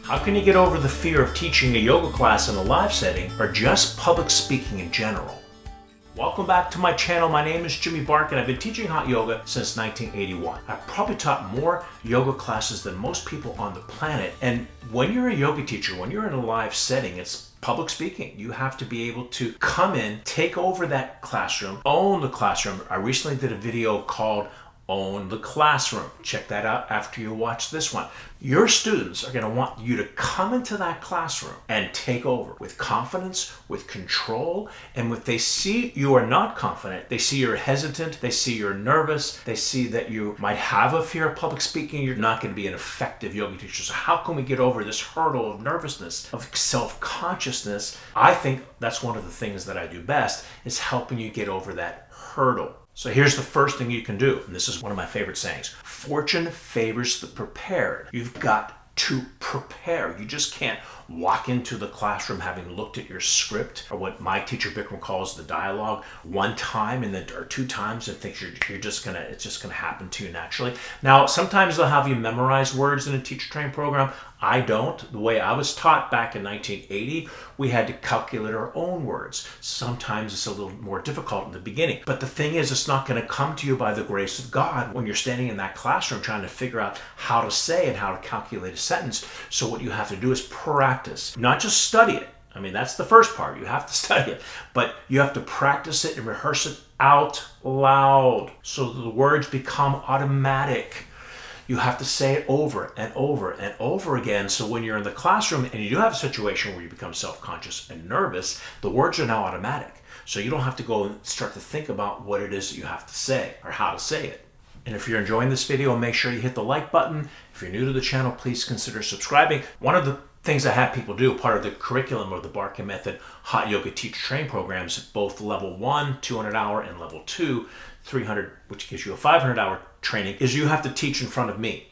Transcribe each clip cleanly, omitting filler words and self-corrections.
How can you get over the fear of teaching a yoga class in a live setting or just public speaking in general? Welcome back to my channel. My name is Jimmy Barkan. I've been teaching hot yoga since 1981. I've probably taught more yoga classes than most people on the planet. And when you're a yoga teacher, when you're in a live setting, it's public speaking. You have to be able to come in, take over that classroom, own the classroom. I recently did a video called Own the Classroom. Check that out after you watch this one. Your students are going to want you to come into that classroom and take over with confidence, with control, and if they see you are not confident, they see you're hesitant, they see you're nervous, they see that you might have a fear of public speaking, you're not going to be an effective yoga teacher. So how can we get over this hurdle of nervousness, of self-consciousness? I think that's one of the things that I do best, is helping you get over that hurdle. So here's the first thing you can do, and this is one of my favorite sayings. Fortune favors the prepared. You've got to prepare. You just can't walk into the classroom having looked at your script, or what my teacher Bikram calls the dialogue, one time and then or two times, and think it's just gonna happen to you naturally. Now, sometimes they'll have you memorize words in a teacher training program. I don't. The way I was taught back in 1980, we had to calculate our own words. Sometimes it's a little more difficult in the beginning. But the thing is, it's not going to come to you by the grace of God when you're standing in that classroom trying to figure out how to say and how to calculate a sentence. So what you have to do is practice, not just study it. I mean, that's the first part. You have to study it, but you have to practice it and rehearse it out loud so that the words become automatic. You have to say it over and over and over again. So when you're in the classroom and you do have a situation where you become self-conscious and nervous, the words are now automatic. So you don't have to go and start to think about what it is that you have to say or how to say it. And if you're enjoying this video, make sure you hit the like button. If you're new to the channel, please consider subscribing. One of the things I have people do, part of the curriculum of the Barkan Method Hot Yoga Teacher Training programs, both level 1, 200-hour, and level 2, 300, which gives you a 500-hour training, is you have to teach in front of me.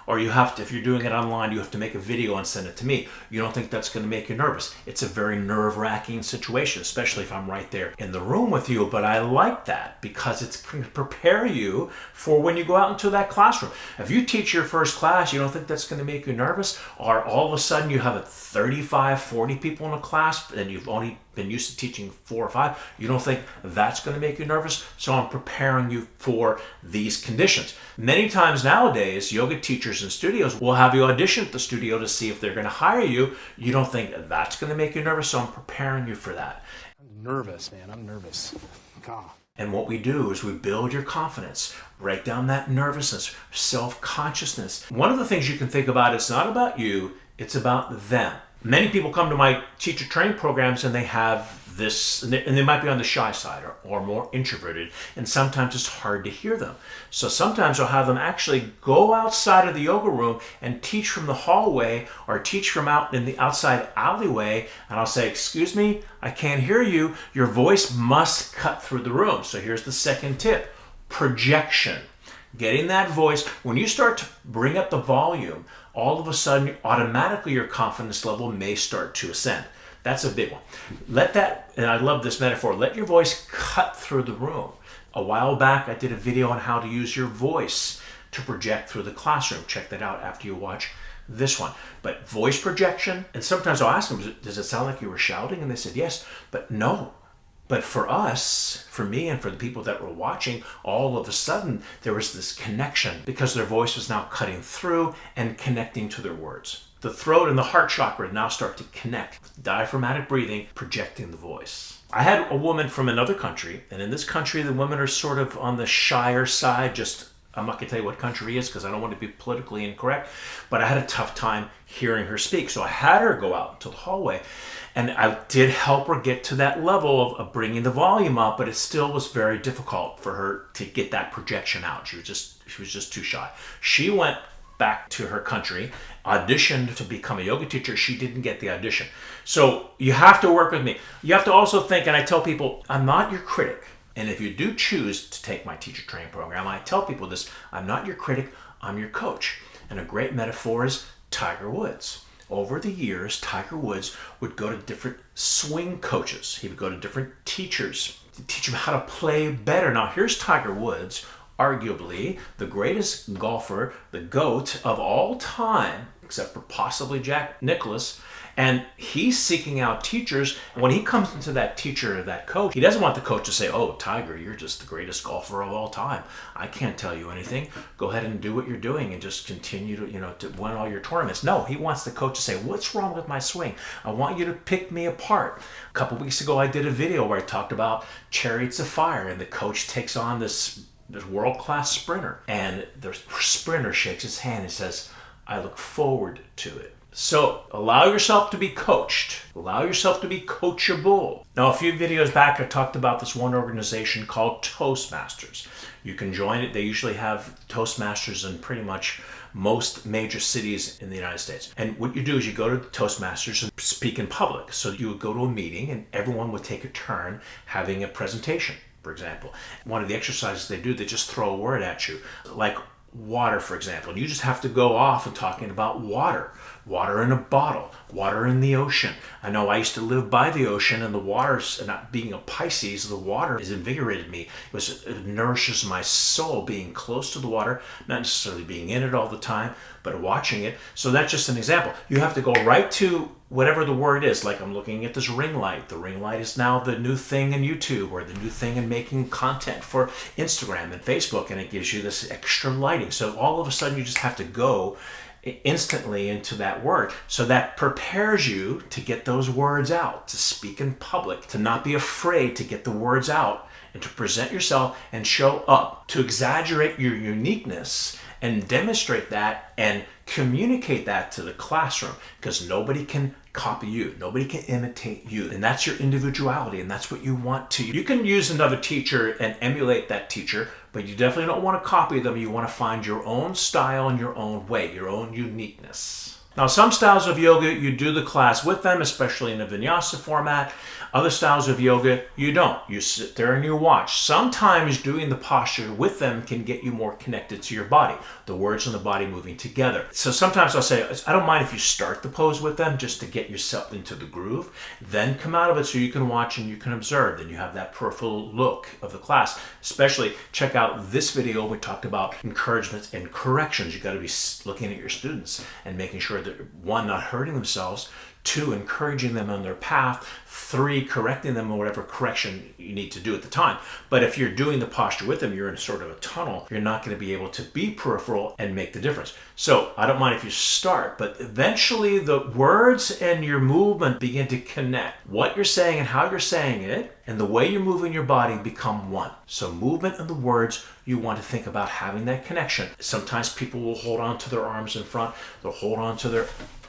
Or you have to, if you're doing it online, you have to make a video and send it to me. You don't think that's going to make you nervous. It's a very nerve-wracking situation, especially if I'm right there in the room with you. But I like that because it's going to prepare you for when you go out into that classroom. If you teach your first class, you don't think that's going to make you nervous? Or all of a sudden you have 35, 40 people in a class and you've only been used to teaching 4 or 5, you don't think that's going to make you nervous? So I'm preparing you for these conditions. Many times nowadays, yoga teachers in studios will have you audition at the studio to see if they're going to hire you. You don't think that's going to make you nervous, so I'm preparing you for that. I'm nervous, man. I'm nervous. God. And what we do is we build your confidence, break down that nervousness, self-consciousness. One of the things you can think about, it's not about you, it's about them. Many people come to my teacher training programs and they have this, and they might be on the shy side or more introverted, and sometimes it's hard to hear them. So sometimes I'll have them actually go outside of the yoga room and teach from the hallway or teach from out in the outside alleyway, and I'll say, excuse me, I can't hear you. Your voice must cut through the room. So here's the second tip, projection. Getting that voice, when you start to bring up the volume, all of a sudden, automatically your confidence level may start to ascend. That's a big one. Let that, and I love this metaphor, let your voice cut through the room. A while back, I did a video on how to use your voice to project through the classroom. Check that out after you watch this one. But voice projection, and sometimes I'll ask them, does it sound like you were shouting? And they said, yes, but no. But for us, for me and for the people that were watching, all of a sudden there was this connection because their voice was now cutting through and connecting to their words. The throat and the heart chakra now start to connect. Diaphragmatic breathing, projecting the voice. I had a woman from another country, and in this country the women are sort of on the shyer side. I'm not going to tell you what country it is because I don't want to be politically incorrect, but I had a tough time hearing her speak. So I had her go out into the hallway, and I did help her get to that level of bringing the volume up, but it still was very difficult for her to get that projection out. She was just too shy. She went back to her country, auditioned to become a yoga teacher. She didn't get the audition. So you have to work with me. You have to also think, and I tell people, I'm not your critic. And if you do choose to take my teacher training program, I tell people this, I'm not your critic, I'm your coach. And a great metaphor is Tiger Woods. Over the years, Tiger Woods would go to different swing coaches. He would go to different teachers to teach him how to play better. Now here's Tiger Woods, arguably the greatest golfer, the GOAT of all time, except for possibly Jack Nicklaus. And he's seeking out teachers. When he comes into that teacher or that coach, he doesn't want the coach to say, oh, Tiger, you're just the greatest golfer of all time. I can't tell you anything. Go ahead and do what you're doing and just continue to win all your tournaments. No, he wants the coach to say, what's wrong with my swing? I want you to pick me apart. A couple weeks ago, I did a video where I talked about Chariots of Fire, and the coach takes on this world-class sprinter, and the sprinter shakes his hand and says, I look forward to it. So allow yourself to be coached. Allow yourself to be coachable. Now, a few videos back, I talked about this one organization called Toastmasters. You can join it. They usually have Toastmasters in pretty much most major cities in the United States. And what you do is you go to Toastmasters and speak in public. So you would go to a meeting and everyone would take a turn having a presentation, for example. One of the exercises they do, they just throw a word at you, like water, for example. And you just have to go off and talking about water. Water in a bottle, water in the ocean. I know I used to live by the ocean, and the water, not being a Pisces, the water has invigorated me. It nourishes my soul, being close to the water, not necessarily being in it all the time, but watching it. So that's just an example. You have to go right to whatever the word is. Like I'm looking at this ring light. The ring light is now the new thing in YouTube, or the new thing in making content for Instagram and Facebook, and it gives you this extra lighting. So all of a sudden you just have to go instantly into that word. So that prepares you to get those words out, to speak in public, to not be afraid to get the words out and to present yourself and show up, to exaggerate your uniqueness and demonstrate that and communicate that to the classroom, because nobody can copy you. Nobody can imitate you. And that's your individuality, and that's what you want to. You can use another teacher and emulate that teacher, but you definitely don't want to copy them. You want to find your own style and your own way, your own uniqueness. Now, some styles of yoga, you do the class with them, especially in a vinyasa format. Other styles of yoga, you don't. You sit there and you watch. Sometimes doing the posture with them can get you more connected to your body, the words and the body moving together. So sometimes I'll say, I don't mind if you start the pose with them just to get yourself into the groove, then come out of it so you can watch and you can observe. Then you have that peripheral look of the class. Especially check out this video. We talked about encouragements and corrections. You got to be looking at your students and making sure that, one, not hurting themselves, 2, encouraging them on their path, 3, correcting them on whatever correction you need to do at the time. But if you're doing the posture with them, you're in sort of a tunnel, you're not going to be able to be peripheral and make the difference. So I don't mind if you start, but eventually the words and your movement begin to connect. What you're saying and how you're saying it and the way you're moving your body become one. So movement and the words, you want to think about having that connection. Sometimes people will hold on to their arms in front, they'll hold on to their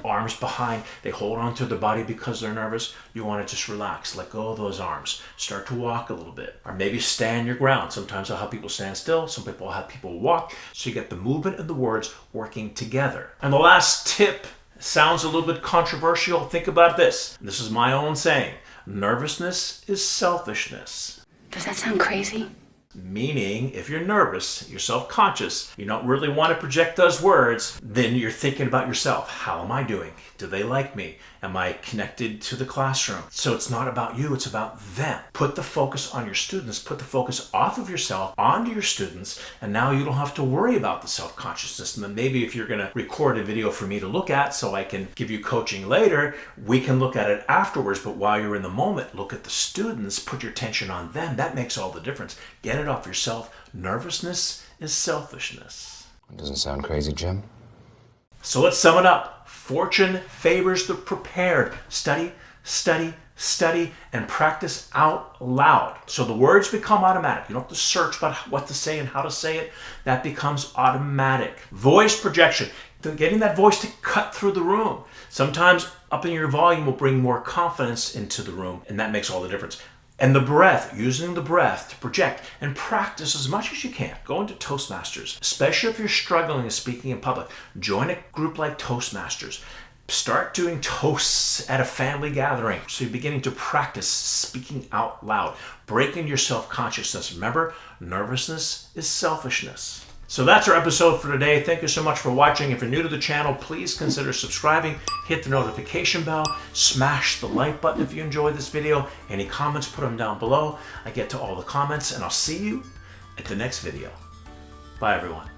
arms behind, they hold on to their body because they're nervous. You want to just relax, let go of those arms, start to walk a little bit, or maybe stand your ground. Sometimes I'll have people stand still, some people will have people walk, so you get the movement and the words working together. And the last tip sounds a little bit controversial. Think about this. This is my own saying. Nervousness is selfishness. Does that sound crazy? Meaning, if you're nervous, you're self-conscious, you don't really want to project those words, then you're thinking about yourself. How am I doing? Do they like me? Am I connected to the classroom? So it's not about you, it's about them. Put the focus on your students, put the focus off of yourself onto your students, and now you don't have to worry about the self-consciousness. And then maybe if you're going to record a video for me to look at so I can give you coaching later, we can look at it afterwards. But while you're in the moment, look at the students, put your attention on them. That makes all the difference. Get it off yourself. Nervousness is selfishness. Doesn't sound crazy, Jim. So let's sum it up. Fortune favors the prepared. Study, study, study, and practice out loud. So the words become automatic. You don't have to search about what to say and how to say it. That becomes automatic. Voice projection. Getting that voice to cut through the room. Sometimes upping your volume will bring more confidence into the room, and that makes all the difference. And the breath, using the breath to project and practice as much as you can. Go into Toastmasters, especially if you're struggling with speaking in public. Join a group like Toastmasters. Start doing toasts at a family gathering. So you're beginning to practice speaking out loud, breaking your self-consciousness. Remember, nervousness is selfishness. So that's our episode for today. Thank you so much for watching. If you're new to the channel, please consider subscribing, hit the notification bell, smash the like button if you enjoyed this video. Any comments, put them down below. I get to all the comments, and I'll see you at the next video. Bye, everyone.